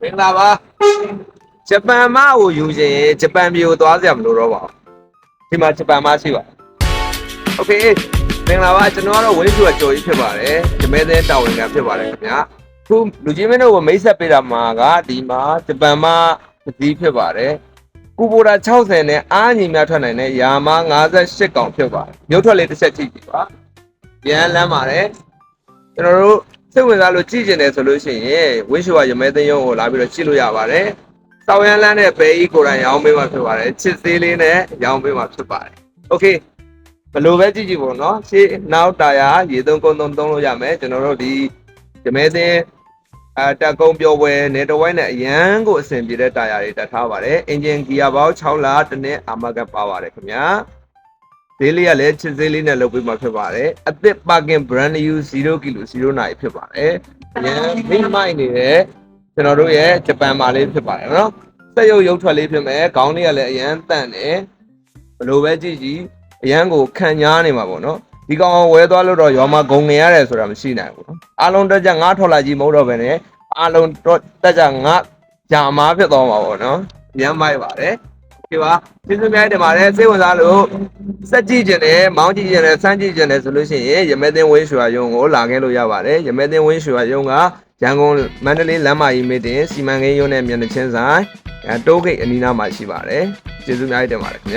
မင်္ဂလာပါဂျပန်မကိုယူရင်ဂျပန်ပြည်ကိုသွားစရာမလိုတော့ပါဘူးဒီမှာဂျပန်မရှိပါโอเคမင်္ဂလာပါကျွန်တော်ကတော့ဝင်းစုကကြော်ကြီးဖြစ်ပါတယ်ဂျမဲသဲတာဝန်ခံဖြစ်ပါတယ်ခင်ဗျာခုလူကြီးမင်းတို့ကိုမိတ်ဆက်ပေးတာမှာကဒီမှာဂျပန်မပစည်းဖြစ်ပါတယ်ကူဘိုတာ60နဲ့အားညီများထွက်နိုင်တဲ့ယာမ58កောင်ဖြစ်ပါတယ်မြို့ထွက်လေးတစ်ချက်ကြည့်ပြီပါပြန်လမ်းပါတယ်ကျွန်တော်တို့စိတ်ဝင်စားလို့ကြည့်ကျင်တယ်ဆိုလို့ရှိရင်ဝင်းရှိုးကရမဲသိန်းရုံးကိုလာပြီးတော့ကြည့်လို့ရပါတယ်။စောင်းရမ်းလန်းနဲ့ဘဲကြီးကိုယ်တိုင်ရောင်းပေးမှာဖြစ်ပါတယ်။ချစ်သေးလေးနဲ့ရောင်းပေးမှာဖြစ်ပါတယ်။ Okay ဘယ်လိုပဲကြည့်ကြည့်ပေါ့နော်။ရှေ့နောက်တာယာရေသုံးကုန်းသုံးလို့ရမယ်။ကျွန်တော်တို့ဒီရမဲသိန်းတက်ကုန်းပြောပွဲနေတဝိုင်းနဲ့အရန်ကိုအဆင်ပြေတဲ့တာယာတွေတက်ထားပါတယ်။အင်ဂျင်ဂီယာပေါင်း6လတစ်နှစ်အာမကပါပါတယ်ခင်ဗျာ။ဈေးလေးကလည်းချစ်ဈေးလေးနဲ့လုပ်ပေးမှာဖြစ်ပါတယ်အသစ် parking brand new 0 kg 0နိုင်ဖြစ်ပါတယ်ရန်မိမိုက်နေတဲ့ကျွန်တော်တို့ရဲ့ဂျပန်မာလေးဖြစ်ပါတယ်နော်စက်ရုပ်ရုပ်ထွက်လေးဖြစ်မယ်ခေါင်းလေးကလည်းအရန်တန့်တယ်ဘလို့ပဲကြည့်ကြည့်အရန်ကိုခံညားနေမှာပေါ့နော်ဒီကောင်ဝဲသွားလို့တော့ရောမဂုံနေရတယ်ဆိုတာမရှိနိုင်ဘူးနော်အားလုံးတက်ကြငါးထော်လာကြီးမဟုတ်တော့ဘဲနဲ့အားလုံးတက်ကြငါးဂျာမားဖြစ်သွားမှာပေါ့နော်ရမ်းမိုက်ပါတယ်ဒီပါကျေးဇူးများတင်ပါတယ်စိတ်ဝင်စားလို့စက်ကြည့်ကျင်တယ်မောင်းကြည့်ကျင်တယ်စမ်းကြည့်ကျင်တယ်ဆိုလို့ရှိရင်ရမဲသိန်းဝင်းရွှေရုံကိုလာခဲ့လို့ရပါတယ်ရမဲသိန်းဝင်းရွှေရုံကရန်ကုန်မန္တလေးလမ်းမကြီးမိတင်စီမံကိန်းရုံးနဲ့မျက်နှာချင်းဆိုင်တိုးဂိတ်အနီးနားမှာရှိပါတယ်ကျေးဇူးများတင်ပါတယ်ခင်ဗျ